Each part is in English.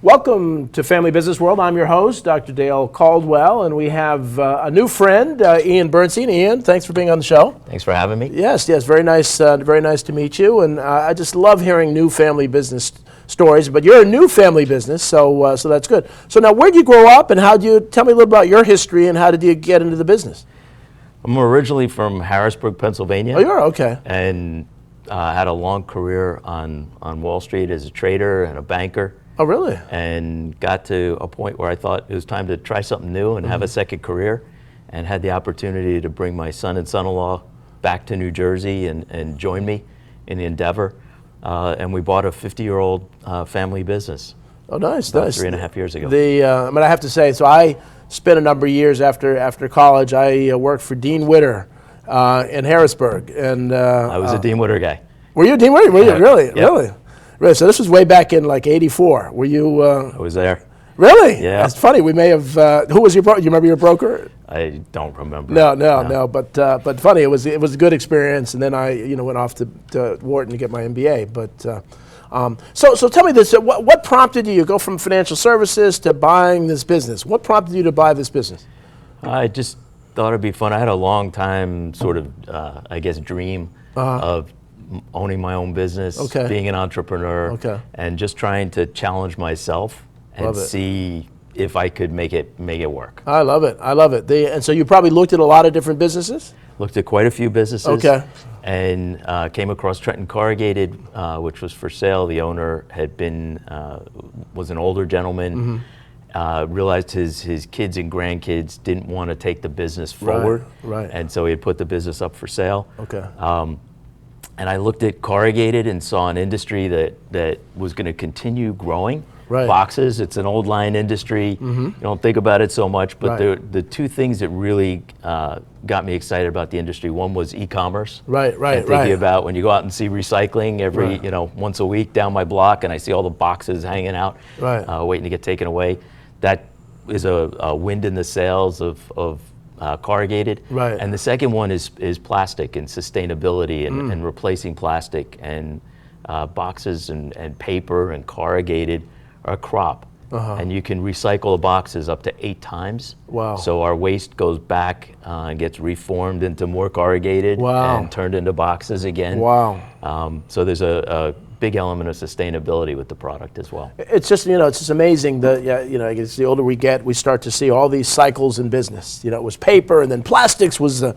Welcome to Family Business World. I'm your host, Dr. Dale Caldwell, and we have a new friend, Ian Bernstein. Ian, thanks for being on the show. Thanks for having me. Yes, very nice to meet you. And I just love hearing new family business stories. But you're a new family business, so that's good. So now, where did you grow up, and tell me a little about your history, and how did you get into the business? I'm originally from Harrisburg, Pennsylvania. Oh, you are? Okay. And had a long career on Wall Street as a trader and a banker. Oh, really? And got to a point where I thought it was time to try something new and have a second career, and had the opportunity to bring my son and son-in-law back to New Jersey and join me in the endeavor. And we bought a 50-year-old family business. Oh, nice. 3.5 years ago. I have to say, so I spent a number of years after college. I worked for Dean Witter in Harrisburg. And I was a Dean Witter guy. Were you a Dean Witter? Really? Yep. Really? Right, so this was way back in like '84. Were you? I was there. Really? Yeah. That's funny. We may have. Who was your broker? You remember your broker? I don't remember. No. But funny. It was a good experience. And then I went off to Wharton to get my MBA. So tell me this. What prompted you? You go from financial services to buying this business. What prompted you to buy this business? I just thought it'd be fun. I had a long time sort of dream of owning my own business, being an entrepreneur, and just trying to challenge myself and see if I could make it work. I love it. And so you probably looked at a lot of different businesses? Looked at quite a few businesses. Okay. And came across Trenton Corrugated, which was for sale. The owner was an older gentleman. Realized his kids and grandkids didn't want to take the business forward. Right. And so he had put the business up for sale. Okay. And I looked at corrugated and saw an industry that was going to continue growing. Right. Boxes, it's an old line industry. You don't think about it so much, but the two things that really got me excited about the industry, one was e-commerce. Right. And thinking about when you go out and see recycling every, once a week down my block, and I see all the boxes hanging out, waiting to get taken away. That is a wind in the sails of corrugated. Right. And the second one is plastic and sustainability and replacing plastic, and boxes and paper and corrugated are a crop. And you can recycle the boxes up to 8 times. Wow. So our waste goes back and gets reformed into more corrugated and turned into boxes again. Wow. So there's a big element of sustainability with the product as well. It's just amazing that I guess the older we get, we start to see all these cycles in business. It was paper, and then plastics was the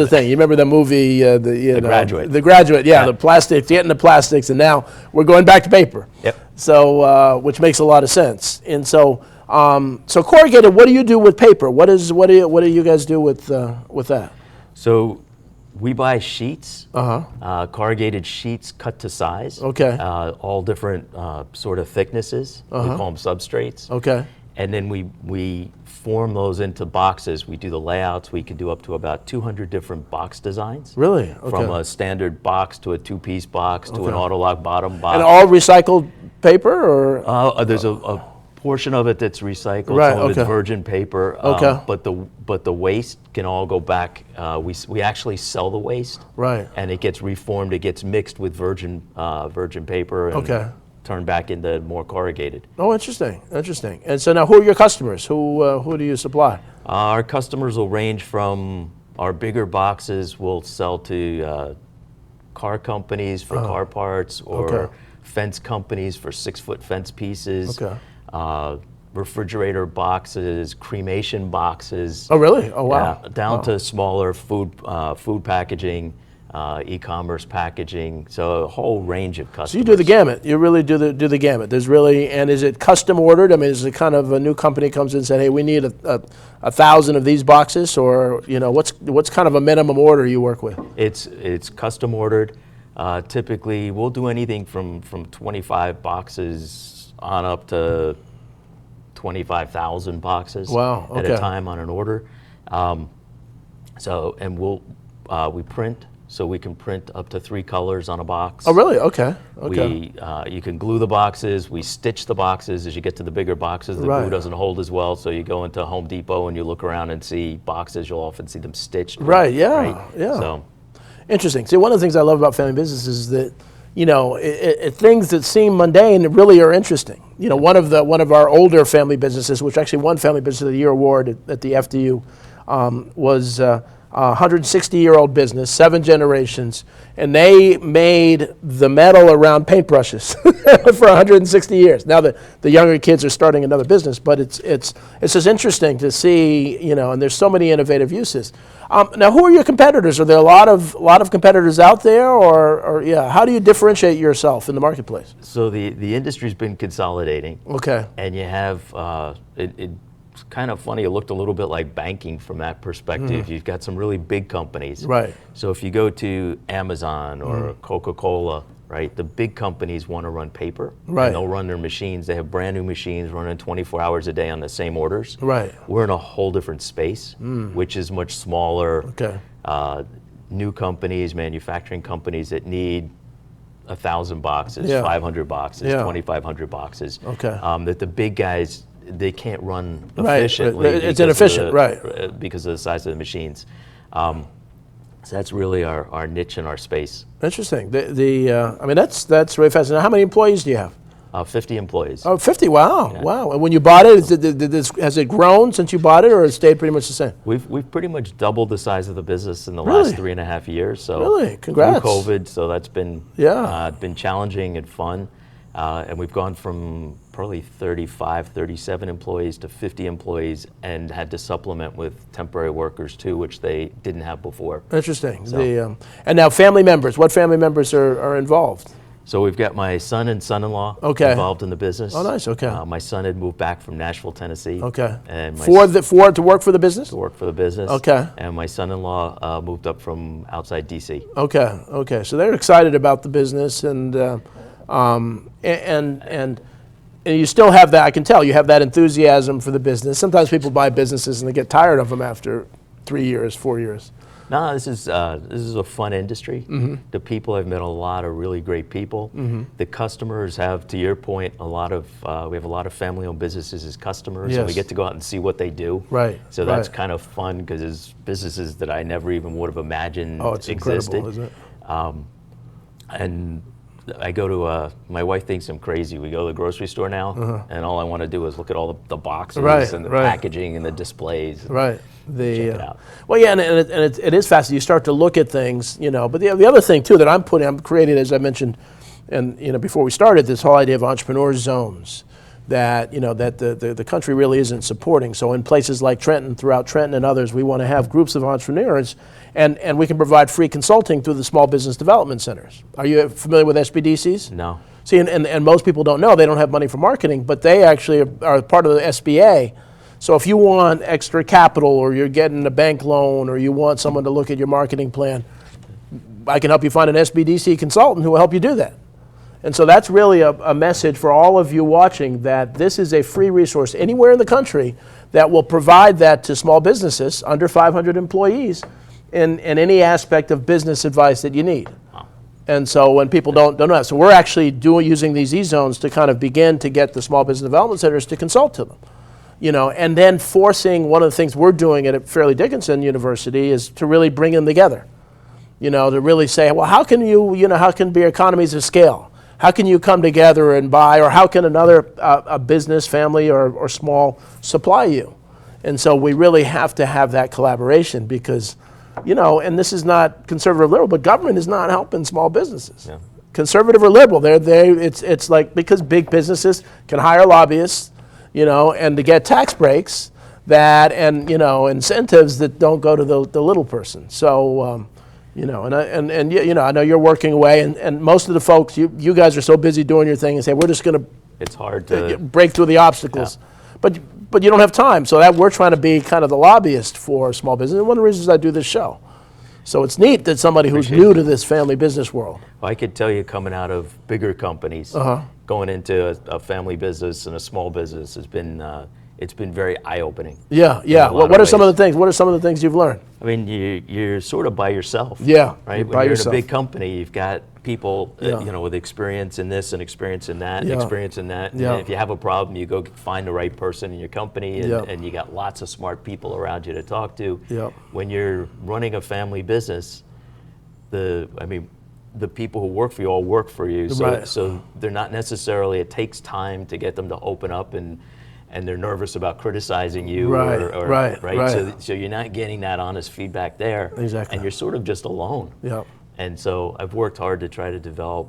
thing. You remember the movie, The Graduate. The Graduate, the plastics, getting the plastics, and now we're going back to paper. Yep. So which makes a lot of sense. And so corrugated, what do you do with paper? What do you guys do with that? So we buy sheets, corrugated sheets cut to size. Okay. All different sort of thicknesses. We call them substrates. Okay. And then we form those into boxes. We do the layouts. We can do up to about 200 different box designs. Really? Okay. From a standard box to a 2-piece box to an autolock bottom box. And all recycled paper, or? There's a portion of it that's recycled. Right, Some of it's virgin paper. But the waste can all go back. We actually sell the waste. Right. And it gets reformed. It gets mixed with virgin paper and turned back into more corrugated. Oh, interesting. And so now, who are your customers? Who do you supply? Our customers will range from our bigger boxes. We'll sell to car companies for car parts, or fence companies for 6-foot fence pieces. Okay. Refrigerator boxes, cremation boxes. Oh, really? Oh, wow. Down to smaller food packaging, e-commerce packaging. So a whole range of customers. So you do the gamut. You really do the gamut. And is it custom ordered? I mean, is it kind of a new company comes in and said, hey, we need 1,000 of these boxes, or what's kind of a minimum order you work with? It's custom ordered. Typically, we'll do anything from 25 boxes on up to 25,000 boxes at a time on an order. We print, so we can print up to 3 colors on a box. Oh, really? Okay. You can glue the boxes. We stitch the boxes. As you get to the bigger boxes, the glue doesn't hold as well. So you go into Home Depot and you look around and see boxes. You'll often see them stitched. Right. Yeah. Right? Yeah. So interesting. See, one of the things I love about family business is that things that seem mundane really are interesting. One of our older family businesses, which actually won Family Business of the Year award at the FDU, was a 160-year-old business, 7 generations, and they made the metal around paintbrushes for 160 years. Now the younger kids are starting another business, but it's just interesting to see, and there's so many innovative uses. Now, who are your competitors? Are there a lot of competitors out there, or how do you differentiate yourself in the marketplace? So the industry's been consolidating. Okay. And you have it's kind of funny. It looked a little bit like banking from that perspective. You've got some really big companies. Right. So if you go to Amazon or Coca-Cola, right, the big companies want to run paper. Right. And they'll run their machines. They have brand new machines running 24 hours a day on the same orders. Right. We're in a whole different space, which is much smaller. Okay. New companies, manufacturing companies that need 1,000 boxes, Yeah. 500 boxes, Yeah. 2,500 boxes. Okay. That the big guys, they can't run Right. efficiently. It's because inefficient, of right. Because of the size of the machines. So that's really our niche and our space. Interesting. That's really fascinating. How many employees do you have? 50 employees. Oh, 50, wow, Yeah. wow. And when you bought it, has it grown since you bought it, or it stayed pretty much the same? We've pretty much doubled the size of the business in the Really? last 3.5 years. So Really? Congrats. Through COVID, so that's been been challenging and fun. And we've gone from probably 35, 37 employees to 50 employees, and had to supplement with temporary workers too, which they didn't have before. Interesting. So- And now family members. What family members are involved? So we've got my son and son-in-law Okay. involved in the business. Oh, nice. Okay. My son had moved back from Nashville, Tennessee. Okay. And my To work for the business? to work for the business. Okay. And my son-in-law moved up from outside DC. Okay. Okay. So they're excited about the business, and you still have that. I can tell you have that enthusiasm for the business. Sometimes people buy businesses and they get tired of them after 3 years, 4 years. No, this is a fun industry. The people, I've met a lot of really great people. The customers have, to your point, we have a lot of family-owned businesses as customers, and we Yes. get to go out and see what they do. Right. So that's right. kind of fun, because it's businesses that I never even would have imagined Oh, it's existed. incredible, isn't it? And I go to, my wife thinks I'm crazy. We go to the grocery store now, and all I want to do is look at all the boxes Right, and the right. packaging and the displays. Right. Check it out. Well, yeah, and it is fascinating. You start to look at things, But the other thing too that I'm creating, as I mentioned, and before we started, this whole idea of entrepreneur zones that that the country really isn't supporting. So in places like Trenton, throughout Trenton and others, we want to have groups of entrepreneurs, and we can provide free consulting through the small business development centers. Are you familiar with SBDCs? No. See, and most people don't know, they don't have money for marketing, but they actually are part of the SBA. So if you want extra capital, or you're getting a bank loan, or you want someone to look at your marketing plan, I can help you find an SBDC consultant who will help you do that. And so that's really a message for all of you watching, that this is a free resource anywhere in the country that will provide that to small businesses under 500 employees in any aspect of business advice that you need. And so when people don't know that, so we're actually using these e-zones to kind of begin to get the small business development centers to consult to them. And then forcing, one of the things we're doing at Fairleigh Dickinson University is to really bring them together. To really say, well, how can how can be economies of scale? How can you come together and buy, or how can another a business, family, or small supply you? And so we really have to have that collaboration, because, and this is not conservative or liberal, but government is not helping small businesses. Yeah. Conservative or liberal, it's like, because big businesses can hire lobbyists, and to get tax breaks and incentives that don't go to the little person. So. I know you're working away, and most of the folks, you guys are so busy doing your thing and say, we're just going to. It's hard to break through the obstacles, but you don't have time. So that we're trying to be kind of the lobbyist for small business. And one of the reasons I do this show. So it's neat that somebody who's new to this family business world. Well, I could tell you, coming out of bigger companies, going into a family business and a small business has been. It's been very eye-opening. Yeah, yeah. What are some of the things? What are some of the things you've learned? I mean, you're sort of by yourself. Yeah, right. When you're in a big company, you've got people, with experience in this and experience in that, and experience in that. Yeah. And if you have a problem, you go find the right person in your company, and you got lots of smart people around you to talk to. Yeah. When you're running a family business, the people who work for you all work for you. So, Right. so they're not necessarily, it takes time to get them to open up, and they're nervous about criticizing you. Right, right. So you're not getting that honest feedback there. Exactly. And you're sort of just alone. Yeah. And so I've worked hard to try to develop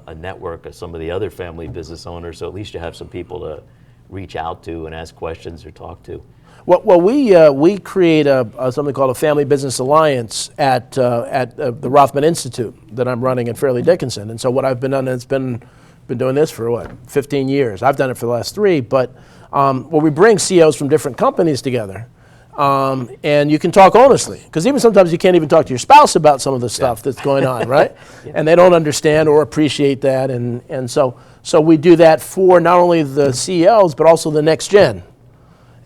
a network of some of the other family business owners, so at least you have some people to reach out to and ask questions or talk to. Well, we create something called a Family Business Alliance at the Rothman Institute that I'm running in Fairleigh Dickinson. And so what I've been doing, it's been doing this for 15 years. I've done it for the last 3, but where we bring CEOs from different companies together, and you can talk honestly, because even sometimes you can't even talk to your spouse about some of the stuff that's going on, right? Yeah. And they don't understand or appreciate that, and so we do that for not only the CEOs but also the next gen.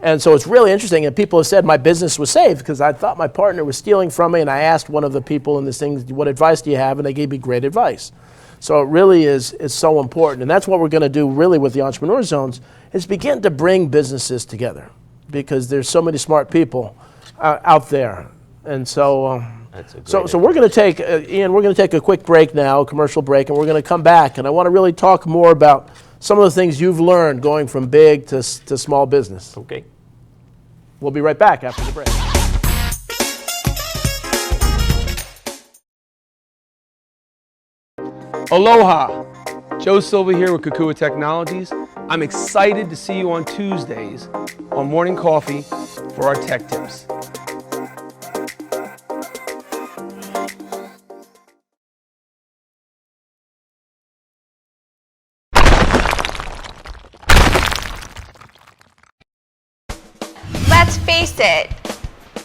And so it's really interesting, and people have said my business was saved because I thought my partner was stealing from me, and I asked one of the people in this thing, what advice do you have, and they gave me great advice. So it really is so important, and that's what we're going to do really with the Entrepreneur Zones, is begin to bring businesses together, because there's so many smart people out there. And so so we're going to take, Ian, we're going to take a quick break now, a commercial break, and we're going to come back, and I want to really talk more about some of the things you've learned going from big to small business. Okay. We'll be right back after the break. Aloha! Joe Silva here with Kukua Technologies. I'm excited to see you on Tuesdays on Morning Coffee for our tech tips. Let's face it,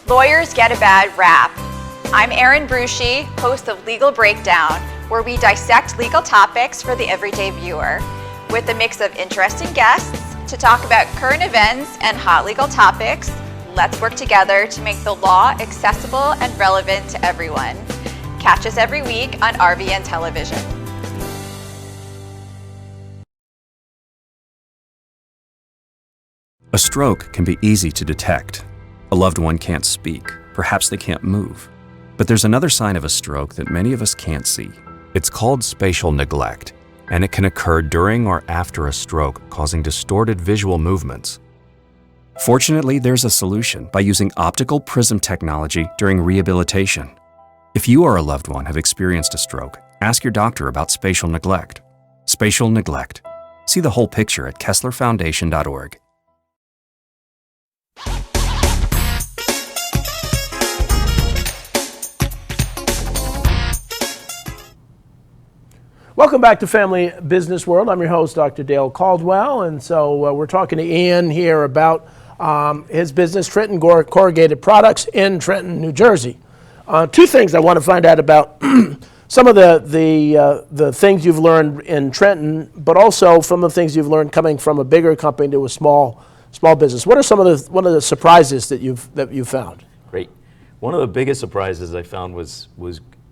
lawyers get a bad rap. I'm Erin Brucey, host of Legal Breakdown, where we dissect legal topics for the everyday viewer, with a mix of interesting guests to talk about current events and hot legal topics. Let's work together to make the law accessible and relevant to everyone. Catch us every week on RVN Television. A stroke can be easy to detect. A loved one can't speak, perhaps they can't move. But there's another sign of a stroke that many of us can't see. It's called spatial neglect, and it can occur during or after a stroke, causing distorted visual movements. Fortunately, there's a solution by using optical prism technology during rehabilitation. If you or a loved one have experienced a stroke, ask your doctor about spatial neglect. Spatial neglect. See the whole picture at KesslerFoundation.org. Welcome back to Family Business World. I'm your host, Dr. Dale Caldwell, and so we're talking to Ian here about his business, Trenton Corrugated Products in Trenton, New Jersey. 2 things I want to find out about some of the things you've learned in Trenton, but also some of the things you've learned coming from a bigger company to a small business. What are some of the surprises that you've found? Great. One of the biggest surprises I found was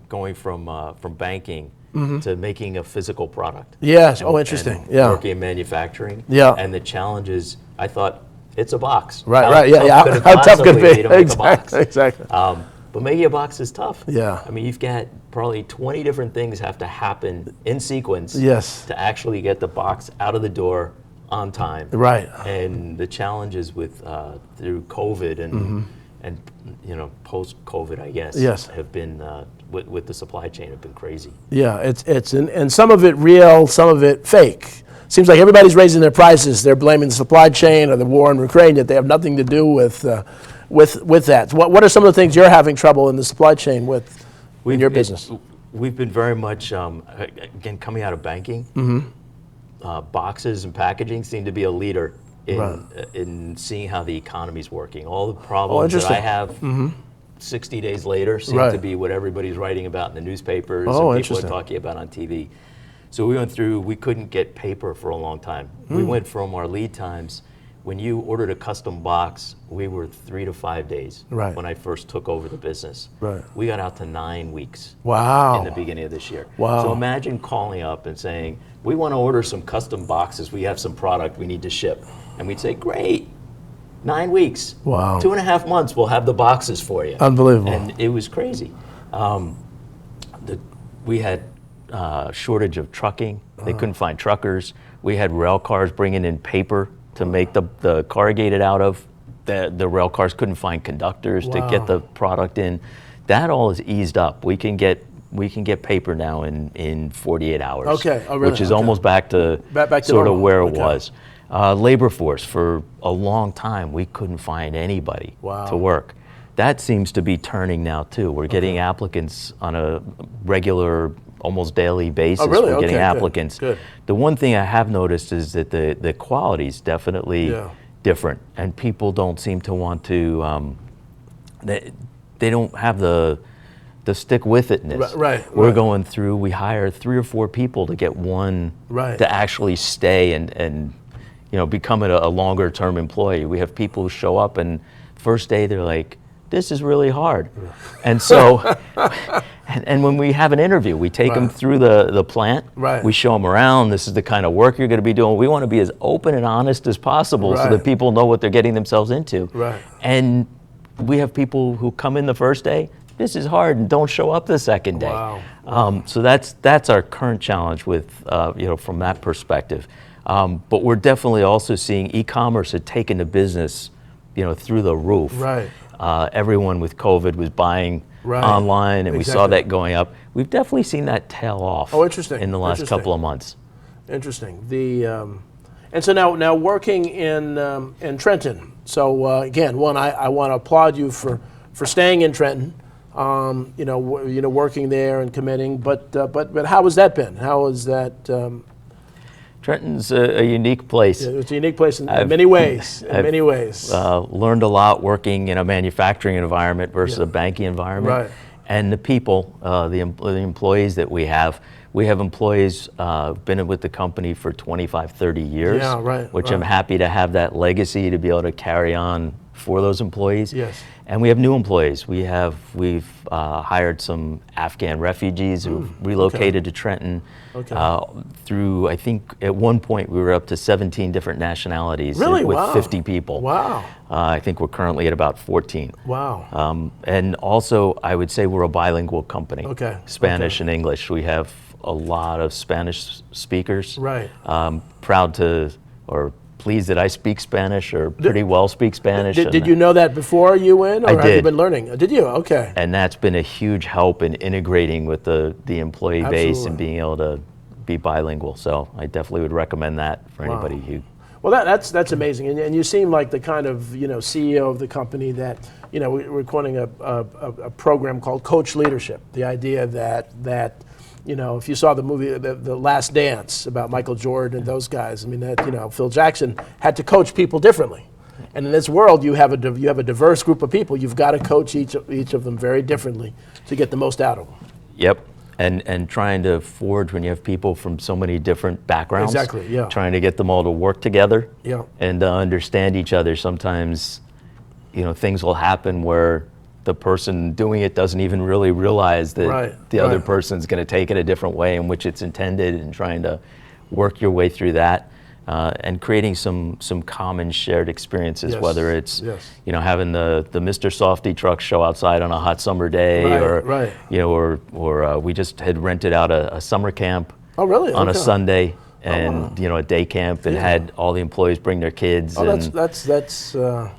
going from banking to making a physical product. Yes. Interesting. And working in manufacturing. Yeah. And the challenge is, I thought, it's a box. Right. Yeah. How tough could it be? Exactly. But making a box is tough. Yeah. I mean, you've got probably 20 different things have to happen in sequence. Yes. To actually get the box out of the door on time. Right. And the challenges with through COVID and post-COVID, I guess, yes, have been with the supply chain have been crazy. Yeah, it's and some of it real, some of it fake. Seems like everybody's raising their prices. They're blaming the supply chain or the war in Ukraine, yet they have nothing to do with that. What are some of the things you're having trouble in the supply chain with in your business? We've been very much again coming out of banking. Boxes and packaging seem to be a leader in seeing how the economy's working. All the problems that I have 60 days later seem to be what everybody's writing about in the newspapers and people are talking about on TV. So we couldn't get paper for a long time. We went from our lead times, when you ordered a custom box, we were 3 to 5 days when I first took over the business. We got out to 9 weeks in the beginning of this year. So imagine calling up and saying, we want to order some custom boxes. We have some product we need to ship. And we'd say, great, 9 weeks. 2.5 months, we'll have the boxes for you. Unbelievable. And it was crazy. We had shortage of trucking. They couldn't find truckers. We had rail cars bringing in paper to make the corrugated out of. The rail cars couldn't find conductors to get the product in. That all is eased up. We can get paper now in 48 hours. Okay. Oh, really? Which is almost back to sort of where it was. Labor force, for a long time, we couldn't find anybody to work. That seems to be turning now too. We're getting applicants on a regular, almost daily basis. Oh, really? We're getting applicants. Good. The one thing I have noticed is that the quality is definitely different, and people don't seem to want to. They don't have the stick with itness. We're going through. We hire 3 or 4 people to get one to actually stay and become a longer term employee. We have people who show up and first day they're like, this is really hard. And so, and when we have an interview, we take them through the plant. We show them around. This is the kind of work you're going to be doing. We want to be as open and honest as possible so that people know what they're getting themselves into. And we have people who come in the first day, this is hard, and don't show up the second day. So that's our current challenge with, from that perspective. But we're definitely also seeing e-commerce had taken the business, through the roof. Everyone with COVID was buying online, and we saw that going up. We've definitely seen that tail off. Oh, interesting. In the last couple of months. Interesting. And so now working in Trenton. So again, I want to applaud you for staying in Trenton. Working there and committing. But how has that been? How has that? Trenton's a unique place. Yeah, it's a unique place in many ways. Learned a lot working in a manufacturing environment versus a banking environment. And the people, the employees that we have employees been with the company for 25, 30 years, which I'm happy to have that legacy to be able to carry on for those employees. And we have new employees. We've hired some Afghan refugees who've relocated to Trenton. Through, I think at one point we were up to 17 different nationalities with 50 people. I think we're currently at about 14. And also I would say we're a bilingual company. Spanish and English. We have a lot of Spanish speakers. Proud to, or pleased that I speak Spanish, or pretty well speak Spanish. Did you know that before you went, or have you been learning? Did you? Okay. And that's been a huge help in integrating with the employee base and being able to be bilingual. So I definitely would recommend that for anybody who. Well, that's amazing, and you seem like the kind of CEO of the company that we're calling a program called Coach Leadership. The idea that if you saw the movie The Last Dance about Michael Jordan and those guys, I mean that Phil Jackson had to coach people differently, and in this world you have a diverse group of people. You've got to coach each of them very differently to get the most out of them. Yep. And trying to forge when you have people from so many different backgrounds. Trying to get them all to work together. And understand each other. Sometimes, things will happen where the person doing it doesn't even really realize that the other person's going to take it a different way in which it's intended, and trying to work your way through that. And creating some common shared experiences, whether it's having the Mr. Softy truck show outside on a hot summer day, or we just had rented out a summer camp on a Sunday, and a day camp, and had all the employees bring their kids. That's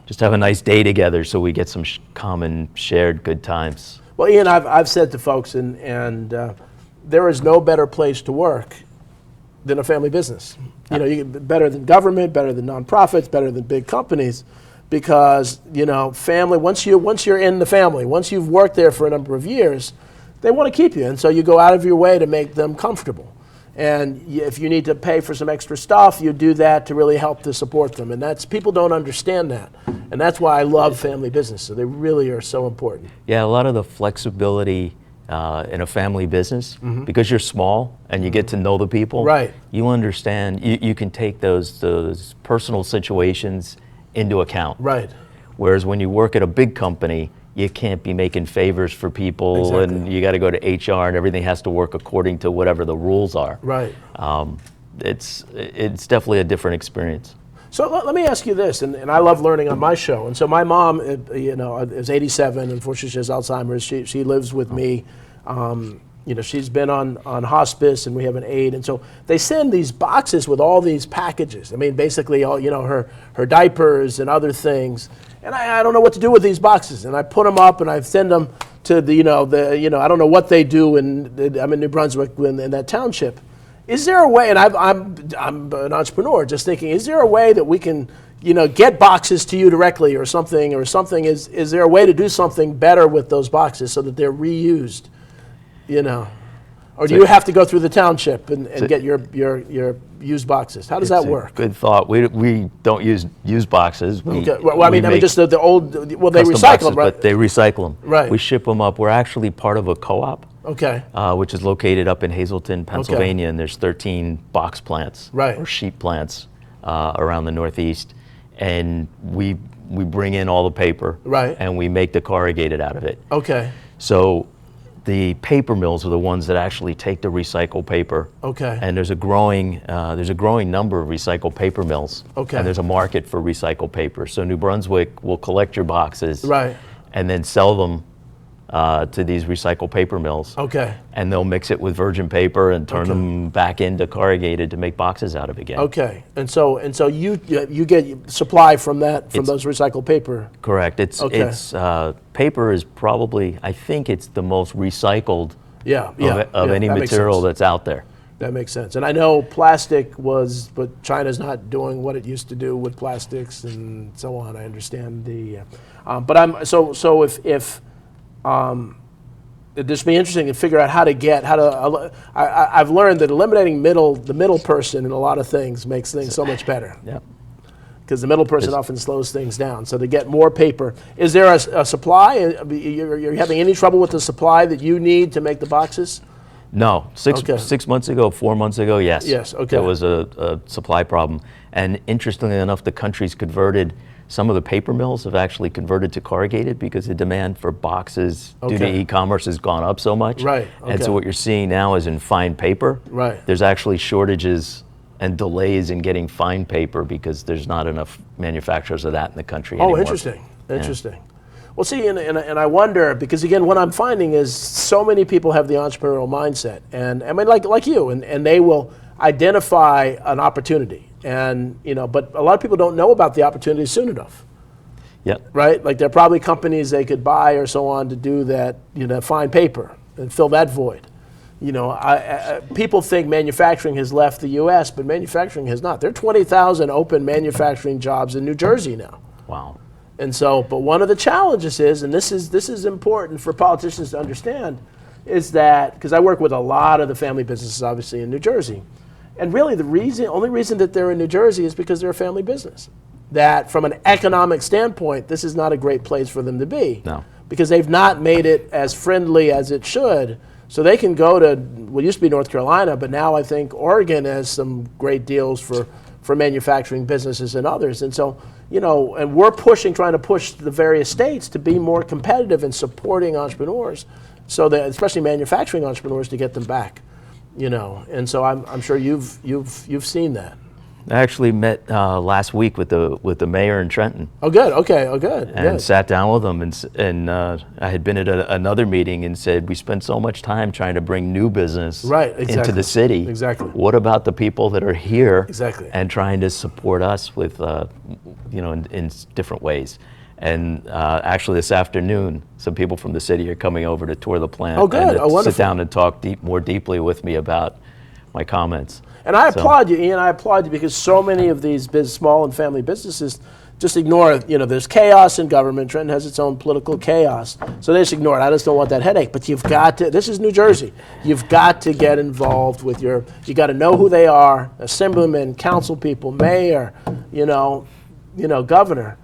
just have a nice day together, so we get some common shared good times. Well, Ian, I've said to folks, and there is no better place to work than a family business. Better than government, better than nonprofits, better than big companies, because family. Once you're in the family, once you've worked there for a number of years, they want to keep you, and so you go out of your way to make them comfortable. And if you need to pay for some extra stuff, you do that to really help to support them. And people don't understand that, and that's why I love family business. So they really are so important. Yeah, a lot of the flexibility in a family business, because you're small and you get to know the people, you understand, you can take those personal situations into account. Whereas when you work at a big company, you can't be making favors for people, and you got to go to HR, and everything has to work according to whatever the rules are. It's definitely a different experience. So let me ask you this, and I love learning on my show. And so my mom, is 87. Unfortunately, she has Alzheimer's. She lives with me, she's been on hospice, and we have an aide, and so they send these boxes with all these packages. I mean, basically all, her diapers and other things. And I don't know what to do with these boxes, and I put them up and I send them to the I don't know what they do, I'm in New Brunswick in that township. Is there a way? And I'm an entrepreneur, just thinking, is there a way that we can get boxes to you directly or something? Is there a way to do something better with those boxes so that they're reused? Or do you have to go through the township and get your used boxes? How does that work? Good thought. We don't use used boxes. Okay. Well, I mean, just the old. Well, they recycle boxes, them, right? But they recycle them. Right. We ship them up. We're actually part of a co-op. Okay. Which is located up in Hazleton, Pennsylvania, and there's 13 box plants or sheet plants around the Northeast, and we bring in all the paper, and we make the corrugated out of it. Okay. So the paper mills are the ones that actually take the recycled paper. Okay. And there's a growing number of recycled paper mills. Okay. And there's a market for recycled paper. So New Brunswick will collect your boxes. Right. And then sell them to these recycled paper mills. Okay. And they'll mix it with virgin paper and turn them back into corrugated to make boxes out of again. Okay. And so you get supply from those recycled paper. Correct. It's paper is probably, I think it's the most recycled of any material that's out there. That makes sense. And I know plastic but China's not doing what it used to do with plastics and so on. I understand it'd just be interesting to figure out I've learned that eliminating the middle person in a lot of things makes things so much better. Yeah. Because the middle person often slows things down. So to get more paper, is there a supply? You're having any trouble with the supply that you need to make the boxes? No. 6 months ago, 4 months ago, yes. Yes, okay. There was a supply problem. And interestingly enough, the country's converted, some of the paper mills have actually converted to corrugated because the demand for boxes due to e-commerce has gone up so much. Right. Okay. And so what you're seeing now is in fine paper, there's actually shortages and delays in getting fine paper because there's not enough manufacturers of that in the country anymore. Oh, interesting. Interesting. Well, see, and I wonder, because again, what I'm finding is so many people have the entrepreneurial mindset, and I mean, like you, and they will identify an opportunity. And but a lot of people don't know about the opportunity soon enough. Yep. Right? Like there are probably companies they could buy or so on to do that, fine paper and fill that void. People think manufacturing has left the U.S., but manufacturing has not. There are 20,000 open manufacturing jobs in New Jersey now. Wow. And so, but one of the challenges is, and this is important for politicians to understand, is that, because I work with a lot of the family businesses, obviously, in New Jersey. And really the only reason that they're in New Jersey is because they're a family business. That from an economic standpoint, this is not a great place for them to be. No. Because they've not made it as friendly as it should. So they can go to, what used to be North Carolina, but now I think Oregon has some great deals for manufacturing businesses and others. And so, and we're trying to push the various states to be more competitive in supporting entrepreneurs, so that, especially manufacturing entrepreneurs, to get them back. And so I'm sure you've seen that. I actually met last week with the mayor in Trenton. Oh, good. Okay. Oh, good. And sat down with him, and I had been at another meeting and said, we spent so much time trying to bring new business into the city. Exactly. What about the people that are here? Exactly. And trying to support us with, in different ways. And actually this afternoon, some people from the city are coming over to tour the plant. Oh, good. And sit down and talk more deeply with me about my comments. And I applaud you, Ian. I applaud you because so many of these small and family businesses just ignore it. There's chaos in government. Trenton has its own political chaos. So they just ignore it. I just don't want that headache. But you've got to, this is New Jersey. You've got to get involved with you got to know who they are, assemblyman, council people, mayor, governor.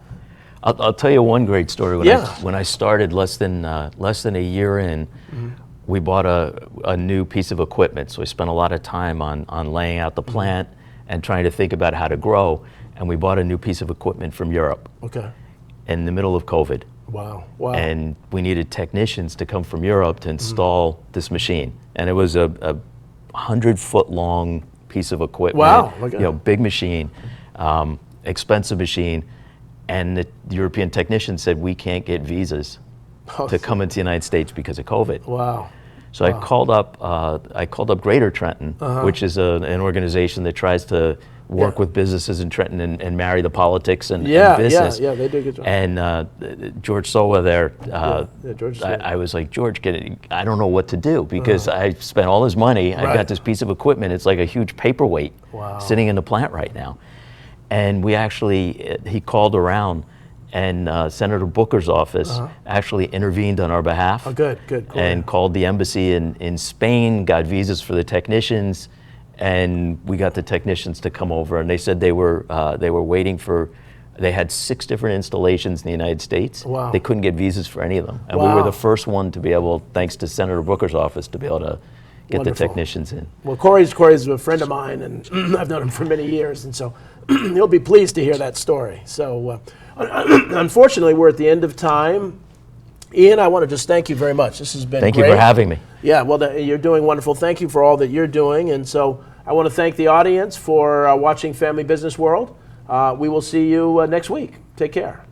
I'll tell you one great story. When I started less than a year in, we bought a new piece of equipment. So we spent a lot of time on laying out the plant and trying to think about how to grow. And we bought a new piece of equipment from Europe. Okay. In the middle of COVID. Wow. And we needed technicians to come from Europe to install this machine. And it was a 100-foot long piece of equipment. Wow. Big machine, expensive machine. And the European technician said, we can't get visas to come into the United States because of COVID. Wow. So I called up Greater Trenton, which is an organization that tries to work with businesses in Trenton and marry the politics and business. Yeah, they do a good job. And George Sowa there, George I was like, George, I don't know what to do because I spent all this money. I've got this piece of equipment. It's like a huge paperweight sitting in the plant right now. And he called around, and Senator Booker's office actually intervened on our behalf. Oh, good. And called the embassy in Spain, got visas for the technicians, and we got the technicians to come over. And they said they were waiting for. They had 6 different installations in the United States. Wow. They couldn't get visas for any of them, and we were the first one to be able, thanks to Senator Booker's office, to be able to get the technicians in. Well, Corey's a friend of mine, and I've known him for many years, and so he'll be pleased to hear that story. So, unfortunately, we're at the end of time. Ian, I want to just thank you very much. This has been Thank great. you for having me. Yeah, well, you're doing wonderful. Thank you for all that you're doing, and so I want to thank the audience for watching Family Business World. We will see you next week. Take care.